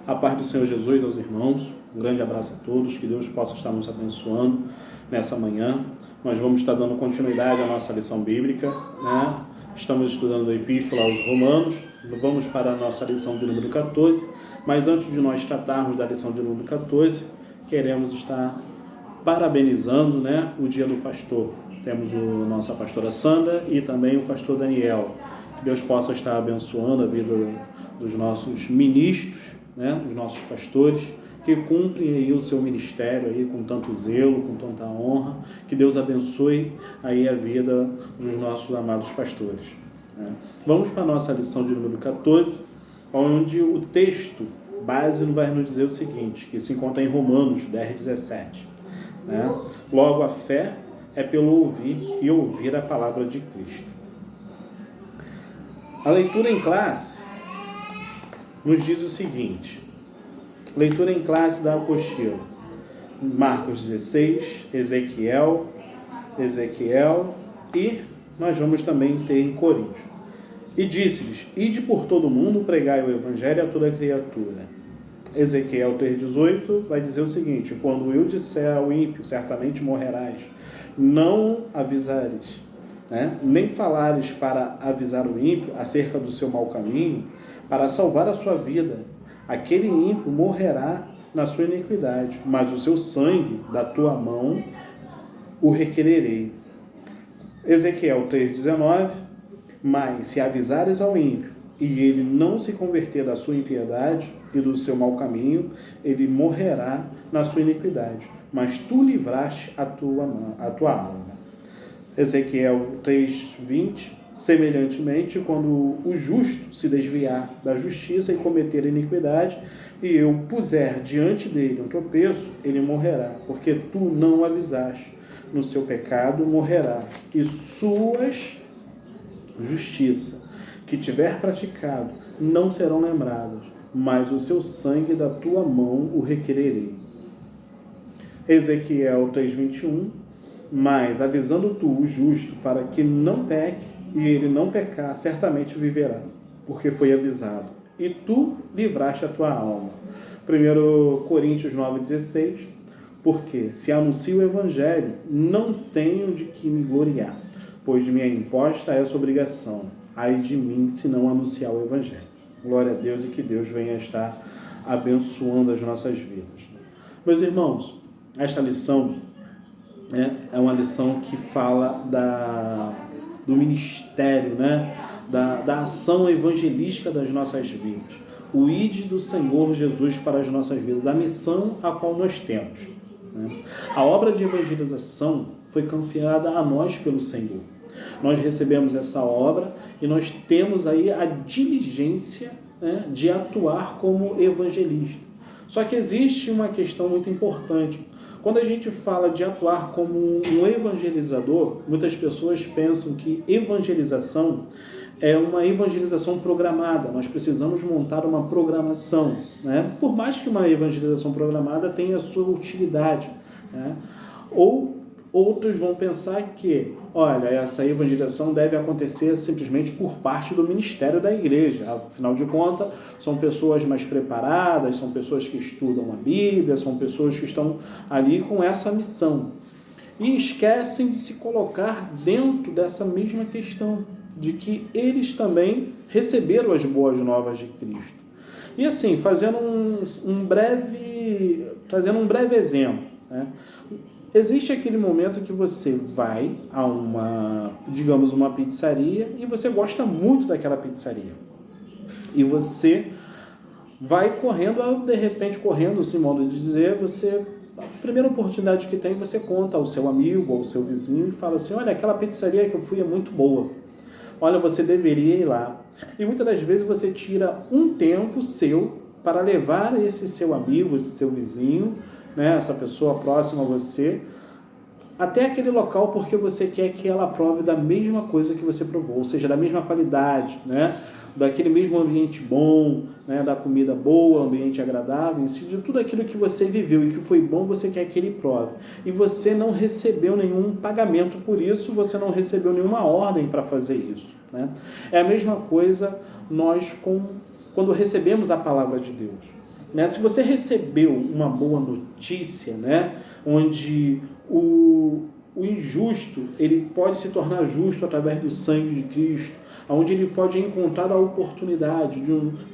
A paz do Senhor Jesus aos irmãos, um grande abraço a todos, que Deus possa estar nos abençoando nessa manhã. Nós vamos estar dando continuidade à nossa lição bíblica, né? Estamos estudando a Epístola aos Romanos, vamos para a nossa lição de número 14, mas antes de nós tratarmos da lição de número 14, queremos estar parabenizando, né, o Dia do Pastor. Temos a nossa pastora Sandra e também o pastor Daniel. Que Deus possa estar abençoando a vida dos nossos ministros, né, dos nossos pastores, que cumprem aí o seu ministério aí com tanto zelo, com tanta honra. Que Deus abençoe aí a vida dos nossos amados pastores, né? Vamos para a nossa lição de número 14, onde o texto base vai nos dizer o seguinte, que se encontra em Romanos 10:17, né? Logo, a fé é pelo ouvir e ouvir a palavra de Cristo. A leitura em classe nos diz o seguinte, leitura em classe da apostila, Marcos 16, Ezequiel, e nós vamos também ter em Coríntios. E disse-lhes, ide por todo mundo, pregai o evangelho a toda criatura. Ezequiel 3,18 vai dizer o seguinte, quando eu disser ao ímpio, certamente morrerás, não avisares, né? Nem falares para avisar o ímpio acerca do seu mau caminho, para salvar a sua vida, aquele ímpio morrerá na sua iniquidade, mas o seu sangue da tua mão o requererei. Ezequiel 3,19, mas se avisares ao ímpio, e ele não se converter da sua impiedade e do seu mau caminho, ele morrerá na sua iniquidade, mas tu livraste a tua alma. Ezequiel 3,20, semelhantemente, quando o justo se desviar da justiça e cometer iniquidade, e eu puser diante dele um tropeço, ele morrerá, porque tu não o avisaste. No seu pecado morrerá, e suas justiça que tiver praticado não serão lembradas, mas o seu sangue da tua mão o requererei. Ezequiel 3,21, mas avisando tu o justo para que não peque, e ele não pecar, certamente viverá, porque foi avisado, e tu livraste a tua alma. 1 Coríntios 9,16, porque se anuncio o evangelho, não tenho de que me gloriar, pois de minha imposta é essa obrigação. Ai de mim, se não anunciar o evangelho. Glória a Deus e que Deus venha estar abençoando as nossas vidas. Meus irmãos, esta lição, né, é uma lição que fala do ministério, né, da ação evangelística das nossas vidas. O ide do Senhor Jesus para as nossas vidas, a missão a qual nós temos, né? A obra de evangelização foi confiada a nós pelo Senhor. Nós recebemos essa obra e nós temos aí a diligência, né, de atuar como evangelista. Só que existe uma questão muito importante. Quando a gente fala de atuar como um evangelizador, muitas pessoas pensam que evangelização é uma evangelização programada. Nós precisamos montar uma programação, né? Por mais que uma evangelização programada tenha a sua utilidade, né? Ou outros vão pensar que, olha, essa evangelização deve acontecer simplesmente por parte do ministério da igreja. Afinal de contas, são pessoas mais preparadas, são pessoas que estudam a Bíblia, são pessoas que estão ali com essa missão. E esquecem de se colocar dentro dessa mesma questão, de que eles também receberam as boas novas de Cristo. E assim, trazendo um breve exemplo, né? Existe aquele momento que você vai a uma pizzaria e você gosta muito daquela pizzaria. E você vai correndo, de repente correndo, assim, modo de dizer, a primeira oportunidade que tem, você conta ao seu amigo, ao seu vizinho e fala assim, olha, aquela pizzaria que eu fui é muito boa. Olha, você deveria ir lá. E muitas das vezes você tira um tempo seu para levar esse seu amigo, esse seu vizinho, né, essa pessoa próxima a você, até aquele local, porque você quer que ela prove da mesma coisa que você provou, ou seja, da mesma qualidade, né, daquele mesmo ambiente bom, né, da comida boa, ambiente agradável, de tudo aquilo que você viveu e que foi bom, você quer que ele prove. E você não recebeu nenhum pagamento por isso, você não recebeu nenhuma ordem para fazer isso, né? É a mesma coisa nós quando recebemos a palavra de Deus. né? Se você recebeu uma boa notícia, né? Onde o injusto ele pode se tornar justo através do sangue de Cristo, onde ele pode encontrar a oportunidade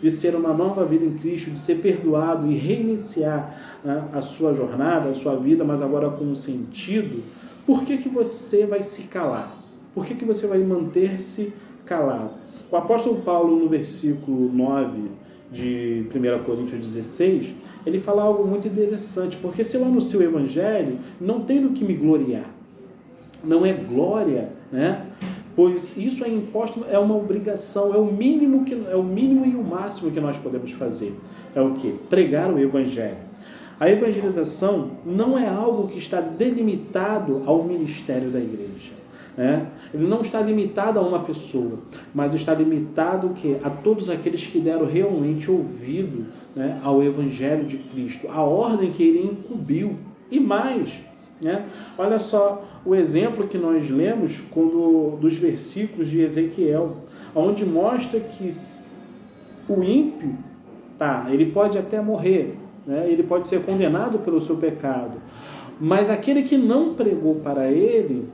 de ser uma nova vida em Cristo, de ser perdoado e reiniciar, né, a sua jornada, a sua vida, mas agora com um sentido. Por que você vai se calar? Por que você vai manter-se calado? O apóstolo Paulo, no versículo 9 de 1 Coríntios 16, ele fala algo muito interessante, porque se eu anuncio o evangelho, não tem do que me gloriar. Não é glória, né? Pois isso é imposto, é uma obrigação, é o mínimo e o máximo que nós podemos fazer. É o quê? Pregar o evangelho. A evangelização não é algo que está delimitado ao ministério da igreja, né? Ele não está limitado a uma pessoa, mas está limitado a todos aqueles que deram realmente ouvido, né, ao evangelho de Cristo, a ordem que ele incumbiu. E mais, né? Olha só o exemplo que nós lemos dos versículos de Ezequiel, onde mostra que o ímpio, ele pode até morrer, né? Ele pode ser condenado pelo seu pecado, mas aquele que não pregou para ele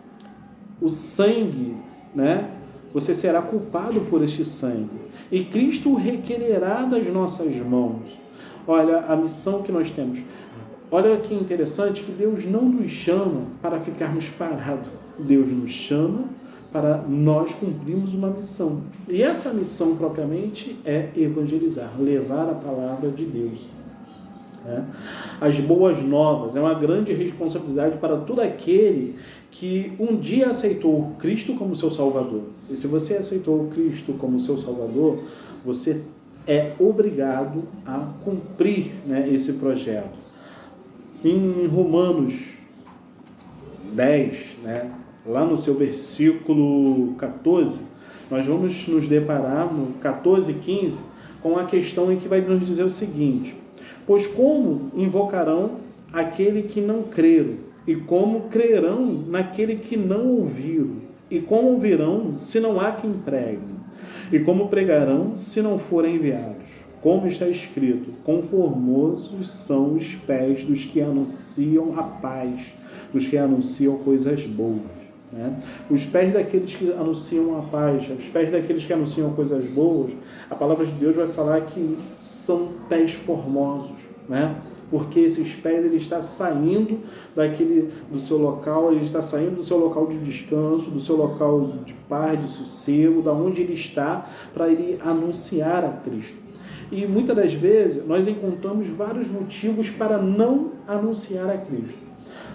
o sangue, né? Você será culpado por este sangue, e Cristo o requererá das nossas mãos. Olha a missão que nós temos. Olha que interessante que Deus não nos chama para ficarmos parados. Deus nos chama para nós cumprirmos uma missão. E essa missão propriamente é evangelizar, levar a palavra de Deus. As boas novas é uma grande responsabilidade para todo aquele que um dia aceitou Cristo como seu Salvador. E se você aceitou Cristo como seu Salvador, você é obrigado a cumprir, né, esse projeto. Em Romanos 10, né, lá no seu versículo 14, nós vamos nos deparar no 14 e 15 com a questão em que vai nos dizer o seguinte: pois como invocarão aquele que não creram? E como crerão naquele que não ouviram? E como ouvirão se não há quem pregue? E como pregarão se não forem enviados? Como está escrito: conformosos são os pés dos que anunciam a paz, dos que anunciam coisas boas. Né? Os pés daqueles que anunciam a paz, os pés daqueles que anunciam coisas boas, a palavra de Deus vai falar que são pés formosos, né? Porque esses pés, ele está saindo do seu local, ele está saindo do seu local de descanso, do seu local de paz, de sossego, da onde ele está, para ele anunciar a Cristo. E muitas das vezes nós encontramos vários motivos para não anunciar a Cristo.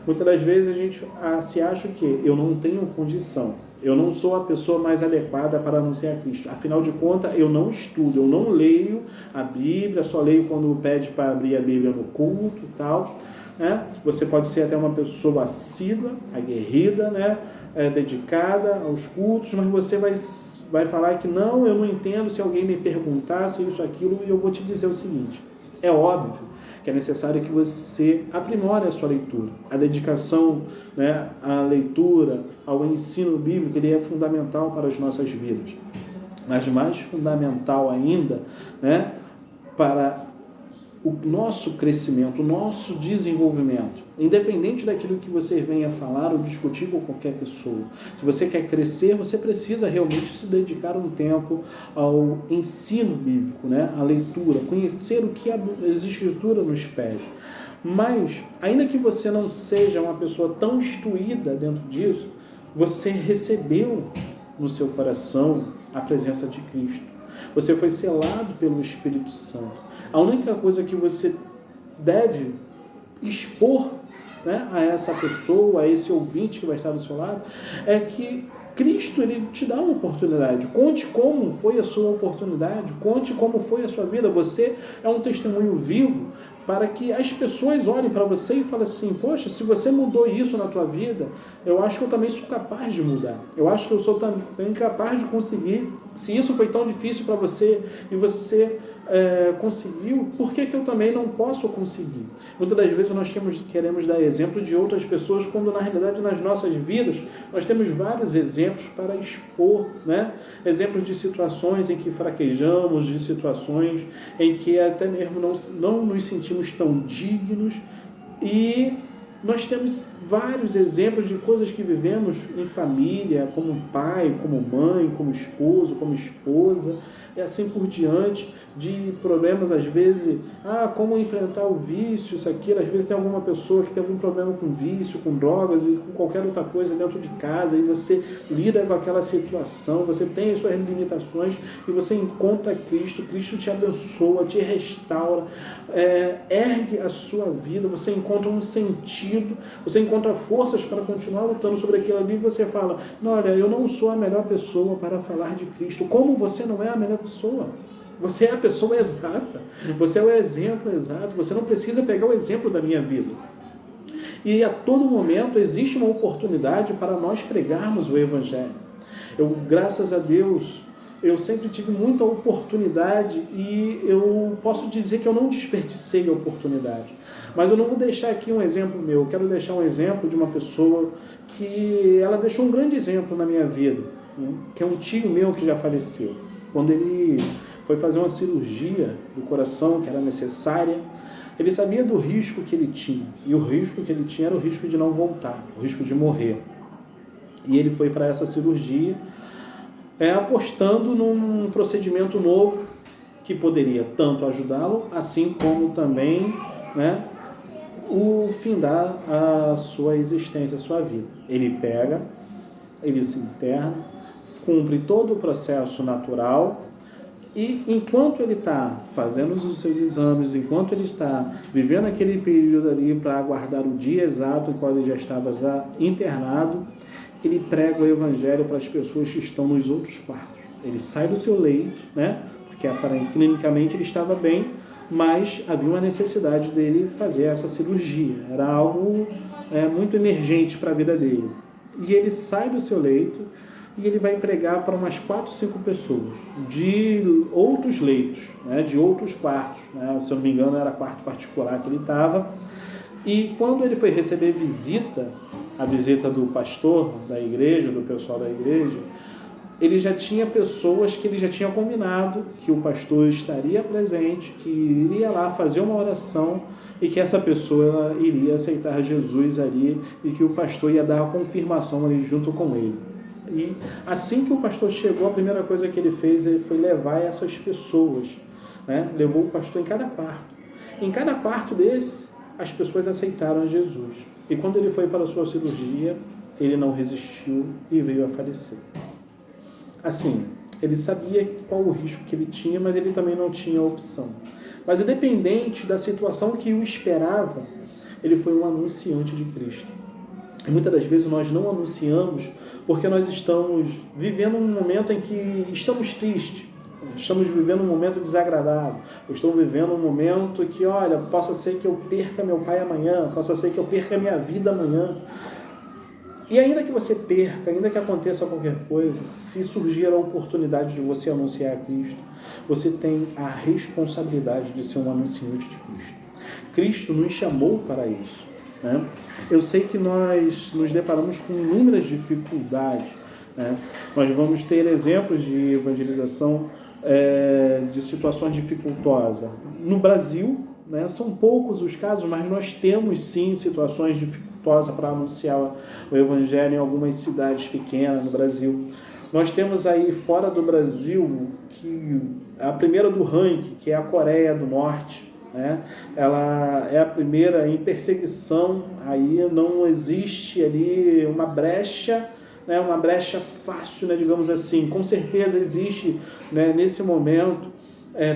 Muitas das vezes a gente se acha que eu não tenho condição, eu não sou a pessoa mais adequada para anunciar a Cristo. Afinal de contas, eu não estudo, eu não leio a Bíblia, só leio quando pede para abrir a Bíblia no culto e tal. Né? Você pode ser até uma pessoa assídua, aguerrida, né? Dedicada aos cultos, mas você vai falar que não, eu não entendo, se alguém me perguntar se isso, aquilo, e eu vou te dizer o seguinte: é óbvio que é necessário que você aprimore a sua leitura. A dedicação, né, à leitura, ao ensino bíblico, ele é fundamental para as nossas vidas. Mas mais fundamental ainda, né, para o nosso crescimento, o nosso desenvolvimento. Independente daquilo que você venha falar ou discutir com qualquer pessoa. Se você quer crescer, você precisa realmente se dedicar um tempo ao ensino bíblico, né? À leitura, conhecer o que as Escrituras nos pedem. Mas, ainda que você não seja uma pessoa tão instruída dentro disso, você recebeu no seu coração a presença de Cristo. Você foi selado pelo Espírito Santo. A única coisa que você deve expor, né, a essa pessoa, a esse ouvinte que vai estar do seu lado, é que Cristo, ele te dá uma oportunidade. Conte como foi a sua oportunidade, conte como foi a sua vida. Você é um testemunho vivo para que as pessoas olhem para você e falem assim, poxa, se você mudou isso na tua vida, eu acho que eu também sou capaz de mudar. Eu acho que eu sou também capaz de conseguir. Se isso foi tão difícil para você e você conseguiu, por que eu também não posso conseguir? Muitas das vezes nós queremos dar exemplo de outras pessoas, quando na realidade nas nossas vidas nós temos vários exemplos para expor, né? Exemplos de situações em que fraquejamos, de situações em que até mesmo não nos sentimos tão dignos, e nós temos vários exemplos de coisas que vivemos em família, como pai, como mãe, como esposo, como esposa, e assim por diante, de problemas às vezes, como enfrentar o vício, isso, aquilo. Às vezes tem alguma pessoa que tem algum problema com vício, com drogas e com qualquer outra coisa dentro de casa, e você lida com aquela situação, você tem as suas limitações e você encontra Cristo, Cristo te abençoa, te restaura, ergue a sua vida, você encontra um sentido, você encontra forças para continuar lutando sobre aquilo ali, e você fala, não, olha, eu não sou a melhor pessoa para falar de Cristo. Como você não é a melhor pessoa? Você é a pessoa exata, você é o exemplo exato, você não precisa pegar o exemplo da minha vida. E a todo momento existe uma oportunidade para nós pregarmos o Evangelho. Graças a Deus, eu sempre tive muita oportunidade e eu posso dizer que eu não desperdicei a oportunidade. Mas eu não vou deixar aqui um exemplo meu, eu quero deixar um exemplo de uma pessoa que ela deixou um grande exemplo na minha vida, né? Que é um tio meu que já faleceu. Quando ele foi fazer uma cirurgia do coração que era necessária, ele sabia do risco que ele tinha, e o risco que ele tinha era o risco de não voltar, o risco de morrer. E ele foi para essa cirurgia, apostando num procedimento novo que poderia tanto ajudá-lo, assim como também, né, findar a sua existência, a sua vida. Ele pega, ele se interna, cumpre todo o processo natural, e enquanto ele está fazendo os seus exames, enquanto ele está vivendo aquele período ali para aguardar o dia exato em qual ele já estava internado, ele prega o Evangelho para as pessoas que estão nos outros quartos. Ele sai do seu leito, né? Porque aparentemente, clinicamente ele estava bem, mas havia uma necessidade dele fazer essa cirurgia. Era algo muito emergente para a vida dele. E ele sai do seu leito e ele vai pregar para umas 4, 5 pessoas de outros leitos, né? De outros quartos, né? Se eu não me engano era quarto particular que ele estava. E quando ele foi receber a visita do pastor da igreja, do pessoal da igreja, ele já tinha pessoas que ele já tinha combinado que o pastor estaria presente, que iria lá fazer uma oração e que essa pessoa iria aceitar Jesus ali e que o pastor ia dar a confirmação ali junto com ele. E assim que o pastor chegou, a primeira coisa que ele fez foi levar essas pessoas, né? Levou o pastor em cada quarto. Em cada quarto desse, as pessoas aceitaram Jesus. E quando ele foi para a sua cirurgia, ele não resistiu e veio a falecer. Assim, ele sabia qual o risco que ele tinha, mas ele também não tinha opção. Mas independente da situação que o esperava, ele foi um anunciante de Cristo. E muitas das vezes nós não anunciamos porque nós estamos vivendo um momento em que estamos tristes, estamos vivendo um momento desagradável, eu estou vivendo um momento que, olha, possa ser que eu perca meu pai amanhã, possa ser que eu perca minha vida amanhã. E ainda que você perca, ainda que aconteça qualquer coisa, se surgir a oportunidade de você anunciar a Cristo, você tem a responsabilidade de ser um anunciante de Cristo. Cristo nos chamou para isso, né? Eu sei que nós nos deparamos com inúmeras dificuldades, né? Nós vamos ter exemplos de evangelização de situações dificultosas. No Brasil, né, são poucos os casos, mas nós temos sim situações dificultosas para anunciar o Evangelho em algumas cidades pequenas no Brasil. Nós temos aí fora do Brasil que a primeira do ranking, que é a Coreia do Norte, né? Ela é a primeira em perseguição, aí não existe ali uma brecha, né? Uma brecha fácil, né? Digamos assim. Com certeza existe, né, nesse momento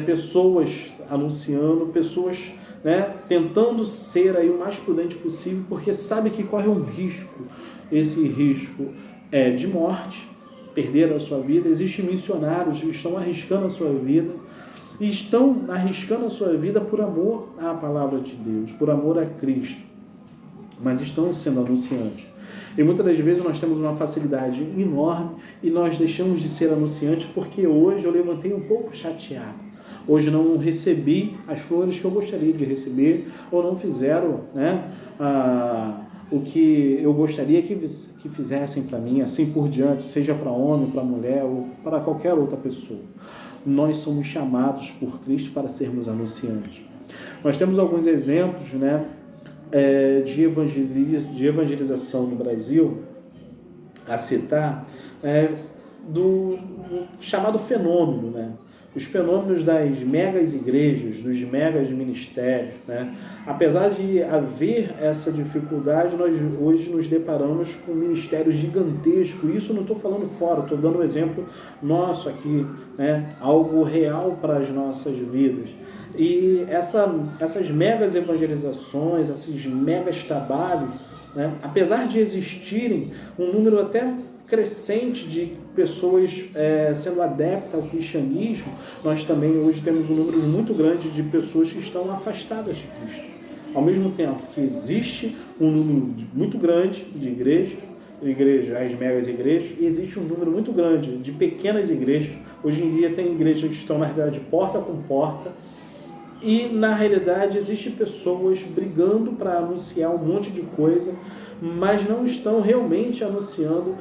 pessoas anunciando, pessoas, né, tentando ser aí o mais prudente possível, porque sabe que corre um risco. Esse risco é de morte, perder a sua vida. Existem missionários que estão arriscando a sua vida. e estão arriscando a sua vida por amor à palavra de Deus, por amor a Cristo, mas estão sendo anunciantes. E muitas das vezes nós temos uma facilidade enorme e nós deixamos de ser anunciantes porque hoje eu levantei um pouco chateado. Hoje não recebi as flores que eu gostaria de receber, ou não fizeram, né, o que eu gostaria que fizessem para mim, assim por diante, seja para homem, para mulher ou para qualquer outra pessoa. Nós somos chamados por Cristo para sermos anunciantes. Nós temos alguns exemplos, né, de evangelização no Brasil, a citar, do chamado fenômeno, né? Os fenômenos das megas igrejas, dos megas ministérios, né? Apesar de haver essa dificuldade, nós hoje nos deparamos com ministérios gigantescos. Isso não estou falando fora, estou dando um exemplo nosso aqui, né? Algo real para as nossas vidas. E essas megas evangelizações, esses megas trabalhos, né? Apesar de existirem um número até crescente de pessoas sendo adeptas ao cristianismo, nós também hoje temos um número muito grande de pessoas que estão afastadas de Cristo. Ao mesmo tempo que existe um número muito grande de igrejas, as megas igrejas, e existe um número muito grande de pequenas igrejas. Hoje em dia tem igrejas que estão, na realidade, porta com porta, e na realidade existem pessoas brigando para anunciar um monte de coisa, mas não estão realmente anunciando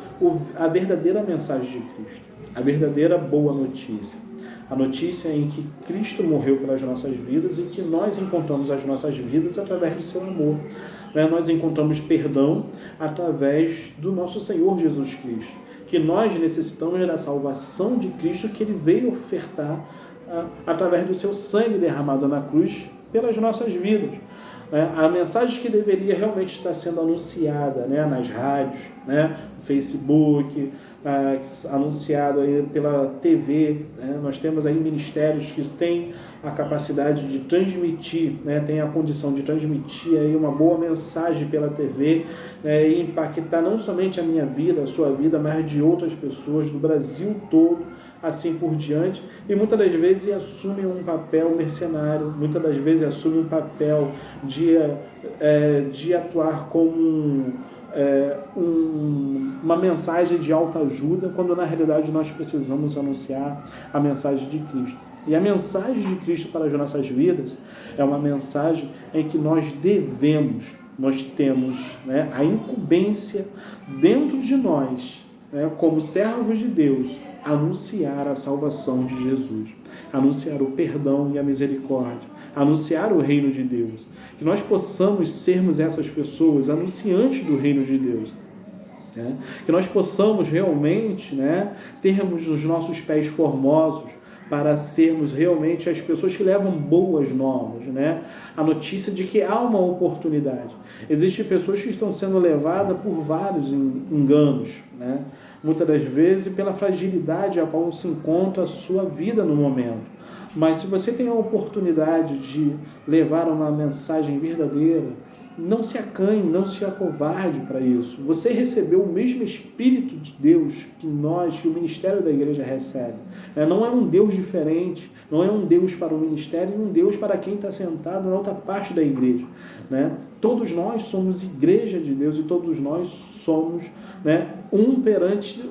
a verdadeira mensagem de Cristo, a verdadeira boa notícia. A notícia em que Cristo morreu pelas nossas vidas e que nós encontramos as nossas vidas através do seu amor. Nós encontramos perdão através do nosso Senhor Jesus Cristo, que nós necessitamos da salvação de Cristo que Ele veio ofertar através do seu sangue derramado na cruz pelas nossas vidas. A mensagem que deveria realmente estar sendo anunciada, né, nas rádios, né, no Facebook, anunciado aí pela TV, né? Nós temos aí ministérios que têm a capacidade de transmitir, né, tem a condição de transmitir aí uma boa mensagem pela TV, né, e impactar não somente a minha vida, a sua vida, mas de outras pessoas do Brasil todo, assim por diante, e muitas das vezes assumem um papel mercenário, muitas das vezes assumem um papel de atuar como uma mensagem de autoajuda, quando na realidade nós precisamos anunciar a mensagem de Cristo. E a mensagem de Cristo para as nossas vidas é uma mensagem em que nós temos, né, a incumbência dentro de nós, né, como servos de Deus, anunciar a salvação de Jesus, anunciar o perdão e a misericórdia, anunciar o reino de Deus, que nós possamos sermos essas pessoas anunciantes do reino de Deus, né? Que nós possamos realmente, né, termos os nossos pés formosos para sermos realmente as pessoas que levam boas novas, né? A notícia de que há uma oportunidade. Existem pessoas que estão sendo levadas por vários enganos, né? Muitas das vezes pela fragilidade a qual se encontra a sua vida no momento. Mas se você tem a oportunidade de levar uma mensagem verdadeira, não se acanhe, não se acovarde para isso. Você recebeu o mesmo Espírito de Deus que o ministério da igreja recebe. Não é um Deus diferente, não é um Deus para o ministério e um Deus para quem está sentado na outra parte da igreja. Todos nós somos igreja de Deus e todos nós somos, um perante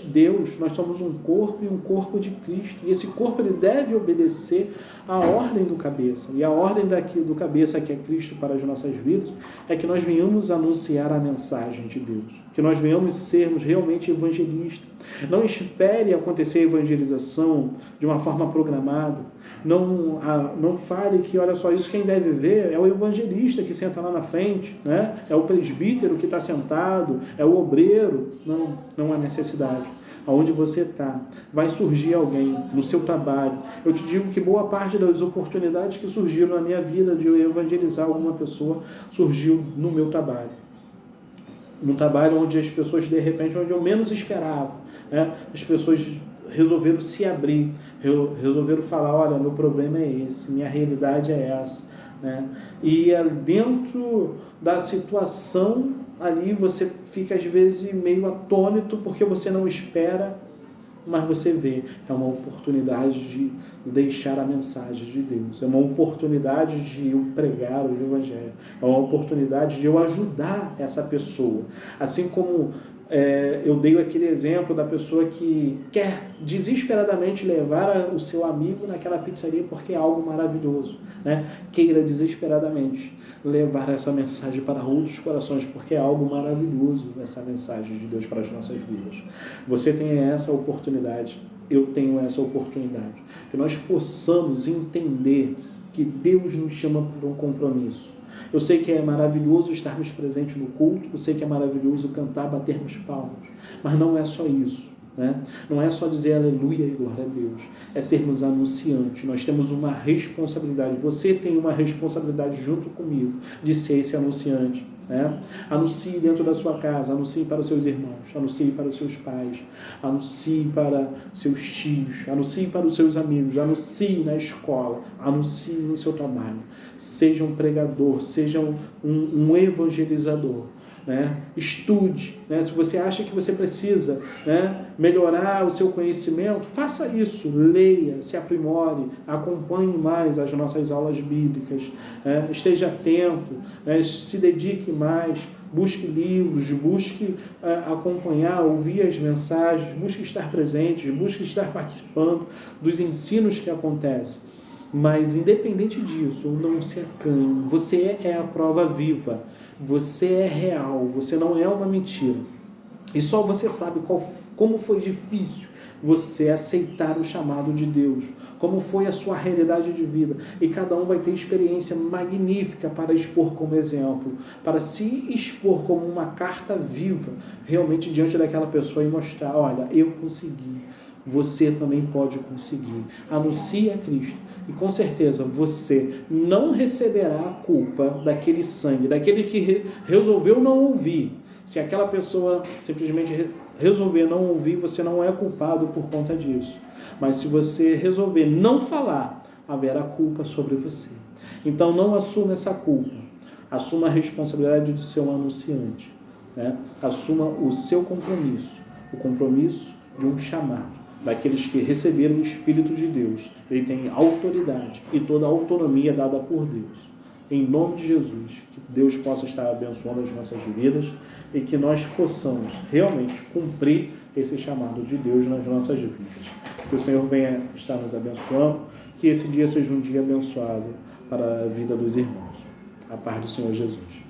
Deus. Nós somos um corpo e um corpo de Cristo. E esse corpo ele deve obedecer à ordem do cabeça. E a ordem do cabeça, que é Cristo para as nossas vidas, é que nós venhamos anunciar a mensagem de Deus. Que nós venhamos sermos realmente evangelistas. Não espere acontecer a evangelização de uma forma programada. Não fale que, olha só, isso quem deve ver é o evangelista que senta lá na frente, né? É o presbítero que está sentado, é o obreiro. Não há necessidade. Aonde você está, vai surgir alguém no seu trabalho. Eu te digo que boa parte das oportunidades que surgiram na minha vida de eu evangelizar alguma pessoa surgiu no meu trabalho. No trabalho onde as pessoas, de repente, onde eu menos esperava, né? As pessoas resolveram se abrir, resolveram falar, olha, meu problema é esse, minha realidade é essa, né? E dentro da situação ali você fica às vezes meio atônito porque você não espera mas você vê, é uma oportunidade de deixar a mensagem de Deus, é uma oportunidade de eu pregar o Evangelho, é uma oportunidade de eu ajudar essa pessoa. Assim como eu dei aquele exemplo da pessoa que quer desesperadamente levar o seu amigo naquela pizzaria porque é algo maravilhoso, né? Queira desesperadamente levar essa mensagem para outros corações, porque é algo maravilhoso essa mensagem de Deus para as nossas vidas. Você tem essa oportunidade, eu tenho essa oportunidade, que nós possamos entender que Deus nos chama para um compromisso. Eu sei que é maravilhoso estarmos presentes no culto, eu sei que é maravilhoso cantar, batermos palmas, mas não é só isso, né? Não é só dizer aleluia e glória a Deus, é sermos anunciantes. Nós temos uma responsabilidade, você tem uma responsabilidade junto comigo de ser esse anunciante, né? Anuncie dentro da sua casa, anuncie para os seus irmãos, anuncie para os seus pais, anuncie para seus tios, anuncie para os seus amigos, anuncie na escola, anuncie no seu trabalho. Seja um pregador, seja um evangelizador, né? Estude, né? Se você acha que você precisa, né, melhorar o seu conhecimento, faça isso, leia, se aprimore, acompanhe mais as nossas aulas bíblicas, né? Esteja atento, né? Se dedique mais, busque livros, busque acompanhar, ouvir as mensagens, busque estar presente, busque estar participando dos ensinos que acontecem. Mas independente disso, não se acanhe, você é a prova viva, você é real, você não é uma mentira. E só você sabe como foi difícil você aceitar o chamado de Deus, como foi a sua realidade de vida. E cada um vai ter experiência magnífica para expor como exemplo, para se expor como uma carta viva, realmente diante daquela pessoa e mostrar, olha, eu consegui, você também pode conseguir. Anuncie a Cristo. E com certeza você não receberá a culpa daquele sangue, daquele que resolveu não ouvir. Se aquela pessoa simplesmente resolver não ouvir, você não é culpado por conta disso. Mas se você resolver não falar, haverá culpa sobre você. Então não assuma essa culpa. Assuma a responsabilidade de ser um anunciante, né? Assuma o seu compromisso, o compromisso de um chamado. Daqueles que receberam o Espírito de Deus. Ele tem autoridade e toda a autonomia dada por Deus. Em nome de Jesus, que Deus possa estar abençoando as nossas vidas e que nós possamos realmente cumprir esse chamado de Deus nas nossas vidas. Que o Senhor venha estar nos abençoando, que esse dia seja um dia abençoado para a vida dos irmãos. A paz do Senhor Jesus.